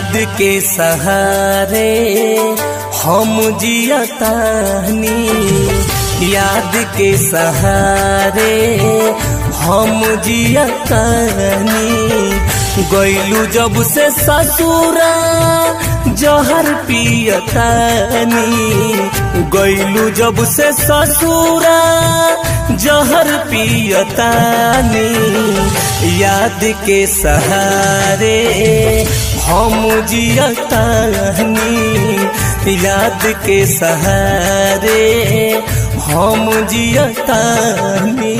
याद के सहारे हम जियतानी, याद के सहारे हम जियतानी। गइलू जब से ससुरा जहर पियतानी, गइलू जब से ससुरा जहर पियतानी। याद के सहारे हम जियतानी, याद के सहारे हम जियतानी।